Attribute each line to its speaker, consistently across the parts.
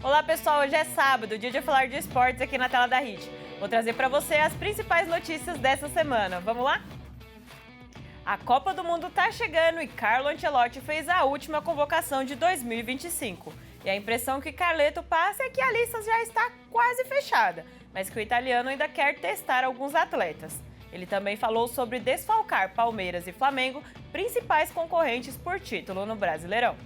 Speaker 1: Olá pessoal, hoje é sábado, dia de falar de esportes aqui na tela da Hit. Vou trazer para você as principais notícias dessa semana. Vamos lá? A Copa do Mundo tá chegando e Carlo Ancelotti fez a última convocação de 2025. E a impressão que Carleto passa é que a lista já está quase fechada, mas que o italiano ainda quer testar alguns atletas. Ele também falou sobre desfalcar Palmeiras e Flamengo, principais concorrentes por título no Brasileirão.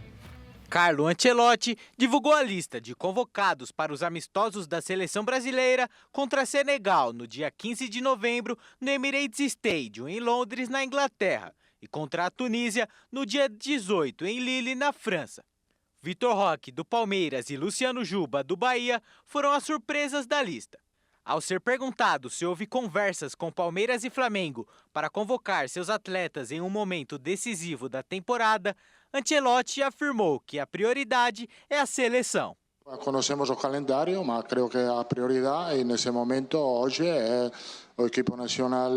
Speaker 2: Carlo Ancelotti divulgou a lista de convocados para os amistosos da seleção brasileira contra Senegal no dia 15 de novembro no Emirates Stadium, em Londres, na Inglaterra, e contra a Tunísia no dia 18 em Lille, na França. Vitor Roque, do Palmeiras, e Luciano Juba, do Bahia, foram as surpresas da lista. Ao ser perguntado se houve conversas com Palmeiras e Flamengo para convocar seus atletas em um momento decisivo da temporada, Ancelotti afirmou que a prioridade é a seleção.
Speaker 3: Conhecemos o calendário, mas creio que a prioridade nesse momento hoje é o equipo nacional,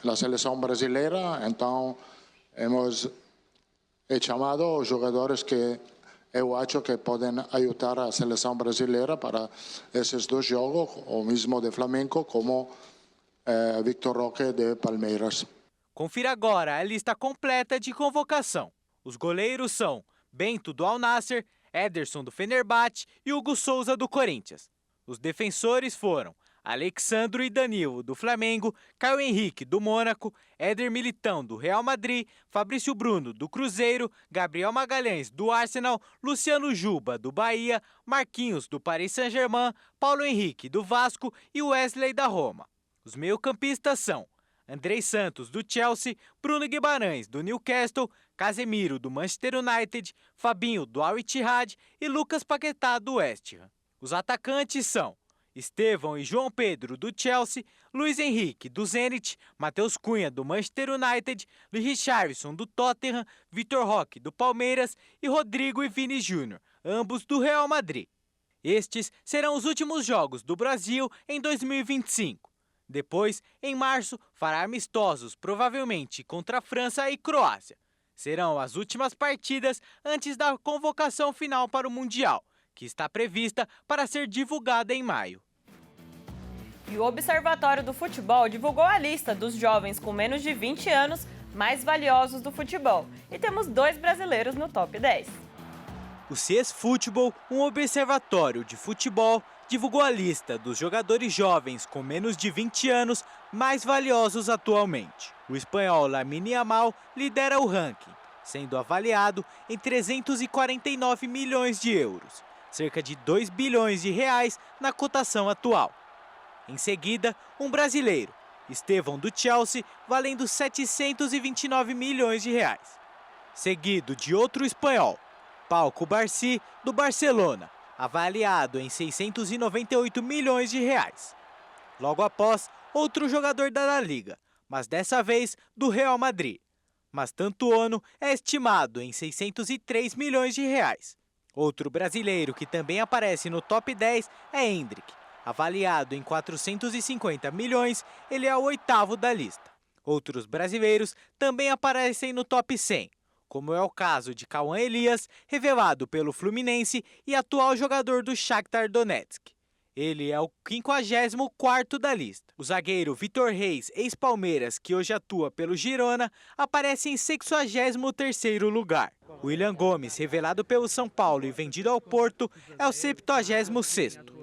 Speaker 3: a seleção brasileira. Então, hemos chamado os jogadores que eu acho que podem ajudar a seleção brasileira para esses dois jogos, o mesmo de Flamengo como Vitor Roque de Palmeiras.
Speaker 2: Confira agora a lista completa de convocação. Os goleiros são Bento, do Al Nassr, Ederson, do Fenerbahçe e Hugo Souza, do Corinthians. Os defensores foram Alexandro e Danilo, do Flamengo, Caio Henrique, do Mônaco, Éder Militão, do Real Madrid, Fabrício Bruno, do Cruzeiro, Gabriel Magalhães, do Arsenal, Luciano Juba, do Bahia, Marquinhos, do Paris Saint-Germain, Paulo Henrique, do Vasco e Wesley, da Roma. Os meio-campistas são Andrei Santos, do Chelsea, Bruno Guimarães, do Newcastle, Casemiro, do Manchester United, Fabinho, do Al Ittihad e Lucas Paquetá, do West Ham. Os atacantes são Estevão e João Pedro, do Chelsea, Luiz Henrique, do Zenit, Matheus Cunha, do Manchester United, Luiz Richarlison, do Tottenham, Vitor Roque, do Palmeiras e Rodrigo e Vini Júnior, ambos do Real Madrid. Estes serão os últimos jogos do Brasil em 2025. Depois, em março, fará amistosos, provavelmente contra a França e Croácia. Serão as últimas partidas antes da convocação final para o Mundial, que está prevista para ser divulgada em maio.
Speaker 1: E o Observatório do Futebol divulgou a lista dos jovens com menos de 20 anos mais valiosos do futebol. E temos 2 brasileiros no top 10.
Speaker 2: O CES Futebol, um observatório de futebol, divulgou a lista dos jogadores jovens com menos de 20 anos mais valiosos atualmente. O espanhol Lamine Yamal lidera o ranking, sendo avaliado em 349 milhões de euros, cerca de 2 bilhões de reais na cotação atual. Em seguida, um brasileiro, Estevão, do Chelsea, valendo 729 milhões de reais. Seguido de outro espanhol, Pau Cubarsí, do Barcelona, avaliado em 698 milhões de reais. Logo após, outro jogador da La Liga, mas dessa vez do Real Madrid. Mastantuono é estimado em 603 milhões de reais. Outro brasileiro que também aparece no top 10 é Endrick. Avaliado em 450 milhões, ele é o 8º da lista. Outros brasileiros também aparecem no top 100, como é o caso de Cauã Elias, revelado pelo Fluminense e atual jogador do Shakhtar Donetsk. Ele é o 54º da lista. O zagueiro Vitor Reis, ex-Palmeiras, que hoje atua pelo Girona, aparece em 63º lugar. William Gomes, revelado pelo São Paulo e vendido ao Porto, é o 76º.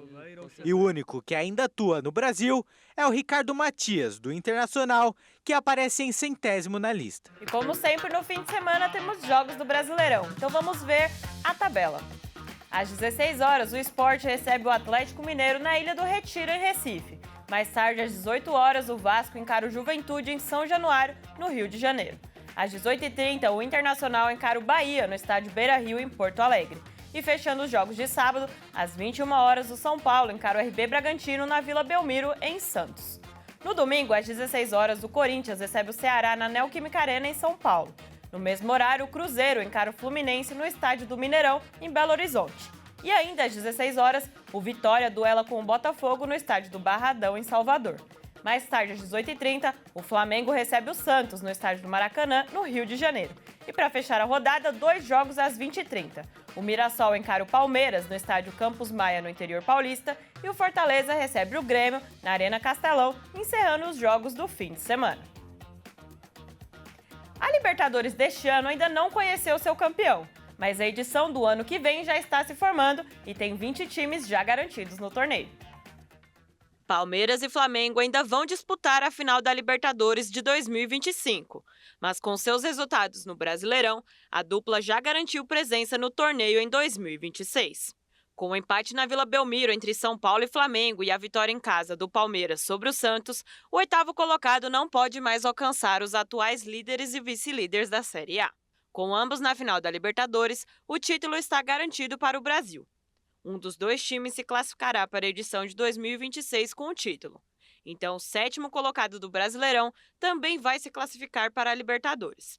Speaker 2: E o único que ainda atua no Brasil é o Ricardo Matias, do Internacional, que aparece em 100º na lista.
Speaker 1: E como sempre, no fim de semana temos jogos do Brasileirão. Então vamos ver a tabela. Às 16 horas, o Sport recebe o Atlético Mineiro na Ilha do Retiro, em Recife. Mais tarde, às 18 horas, o Vasco encara o Juventude em São Januário, no Rio de Janeiro. Às 18h30, o Internacional encara o Bahia, no estádio Beira-Rio, em Porto Alegre. E fechando os jogos de sábado, às 21 horas, o São Paulo encara o RB Bragantino na Vila Belmiro, em Santos. No domingo, às 16 horas, o Corinthians recebe o Ceará na Neoquímica Arena, em São Paulo. No mesmo horário, o Cruzeiro encara o Fluminense no estádio do Mineirão, em Belo Horizonte. E ainda às 16 horas, o Vitória duela com o Botafogo no estádio do Barradão, em Salvador. Mais tarde, às 18h30, o Flamengo recebe o Santos no estádio do Maracanã, no Rio de Janeiro. E para fechar a rodada, 2 jogos às 20h30. O Mirassol encara o Palmeiras no estádio Campos Maia, no interior paulista, e o Fortaleza recebe o Grêmio na Arena Castelão, encerrando os jogos do fim de semana. A Libertadores deste ano ainda não conheceu seu campeão, mas a edição do ano que vem já está se formando e tem 20 times já garantidos no torneio. Palmeiras e Flamengo ainda vão disputar a final da Libertadores de 2025, mas com seus resultados no Brasileirão, a dupla já garantiu presença no torneio em 2026. Com o empate na Vila Belmiro entre São Paulo e Flamengo e a vitória em casa do Palmeiras sobre o Santos, o 8º colocado não pode mais alcançar os atuais líderes e vice-líderes da Série A. Com ambos na final da Libertadores, o título está garantido para o Brasil. Um dos 2 times se classificará para a edição de 2026 com o título. Então, o 7º colocado do Brasileirão também vai se classificar para a Libertadores.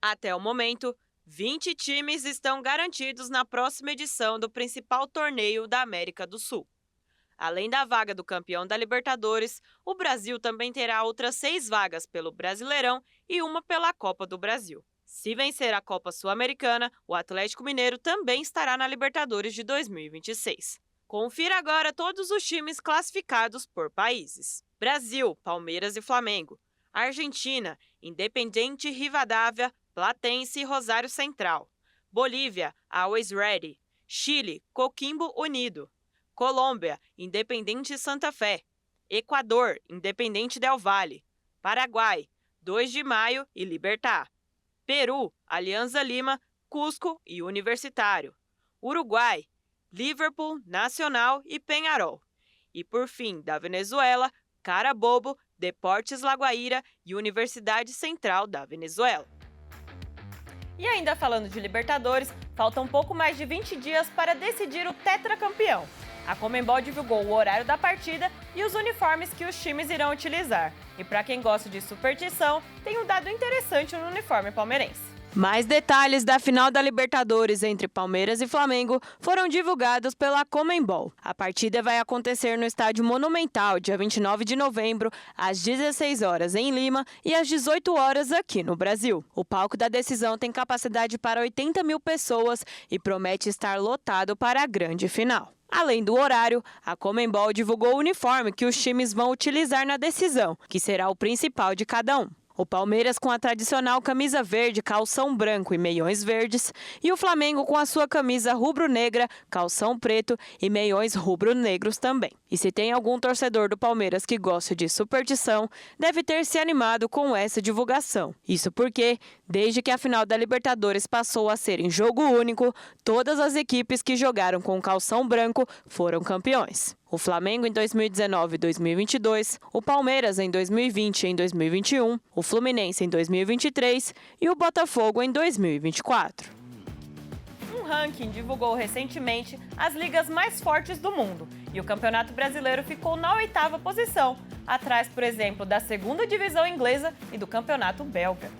Speaker 1: Até o momento, 20 times estão garantidos na próxima edição do principal torneio da América do Sul. Além da vaga do campeão da Libertadores, o Brasil também terá outras 6 vagas pelo Brasileirão e uma pela Copa do Brasil. Se vencer a Copa Sul-Americana, o Atlético Mineiro também estará na Libertadores de 2026. Confira agora todos os times classificados por países: Brasil, Palmeiras e Flamengo; Argentina, Independiente Rivadavia, Platense e Rosário Central; Bolívia, Always Ready; Chile, Coquimbo Unido; Colômbia, Independiente Santa Fé; Equador, Independiente Del Valle; Paraguai, 2 de Maio e Libertad; Peru, Alianza Lima, Cusco e Universitário; Uruguai, Liverpool, Nacional e Peñarol; e por fim, da Venezuela, Carabobo, Deportes Laguaira e Universidade Central da Venezuela. E ainda falando de Libertadores, faltam pouco mais de 20 dias para decidir o tetracampeão. A Conmebol divulgou o horário da partida e os uniformes que os times irão utilizar. E para quem gosta de superstição, tem um dado interessante no uniforme palmeirense. Mais detalhes da final da Libertadores entre Palmeiras e Flamengo foram divulgados pela Conmebol. A partida vai acontecer no Estádio Monumental, dia 29 de novembro, às 16 horas em Lima e às 18 horas aqui no Brasil. O palco da decisão tem capacidade para 80 mil pessoas e promete estar lotado para a grande final. Além do horário, a Conmebol divulgou o uniforme que os times vão utilizar na decisão, que será o principal de cada um. O Palmeiras com a tradicional camisa verde, calção branco e meiões verdes, e o Flamengo com a sua camisa rubro-negra, calção preto e meiões rubro-negros também. E se tem algum torcedor do Palmeiras que gosta de superstição, deve ter se animado com essa divulgação. Isso porque, desde que a final da Libertadores passou a ser em jogo único, todas as equipes que jogaram com calção branco foram campeões. O Flamengo em 2019 e 2022, o Palmeiras em 2020 e em 2021, o Fluminense em 2023 e o Botafogo em 2024. Um ranking divulgou recentemente as ligas mais fortes do mundo e o Campeonato Brasileiro ficou na 8ª posição, atrás, por exemplo, da 2ª divisão inglesa e do Campeonato belga.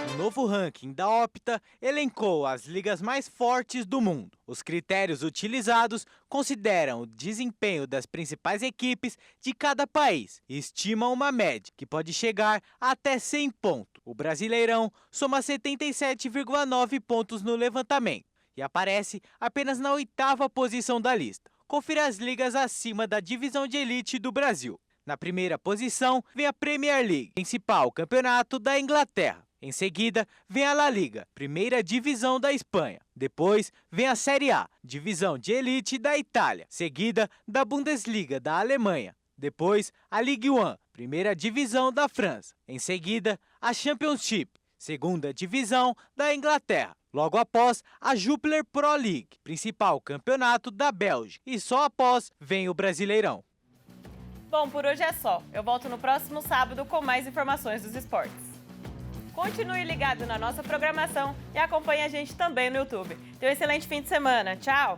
Speaker 2: O novo ranking da Opta elencou as ligas mais fortes do mundo. Os critérios utilizados consideram o desempenho das principais equipes de cada país e estimam uma média que pode chegar até 100 pontos. O Brasileirão soma 77,9 pontos no levantamento e aparece apenas na 8ª posição da lista. Confira as ligas acima da divisão de elite do Brasil. Na primeira posição vem a Premier League, principal campeonato da Inglaterra. Em seguida, vem a La Liga, primeira divisão da Espanha. Depois, vem a Série A, divisão de elite da Itália, seguida da Bundesliga da Alemanha. Depois, a Ligue 1, primeira divisão da França. Em seguida, a Championship, segunda divisão da Inglaterra. Logo após, a Jupiler Pro League, principal campeonato da Bélgica. E só após, vem o Brasileirão.
Speaker 1: Bom, por hoje é só. Eu volto no próximo sábado com mais informações dos esportes. Continue ligado na nossa programação e acompanhe a gente também no YouTube. Tenha um excelente fim de semana. Tchau!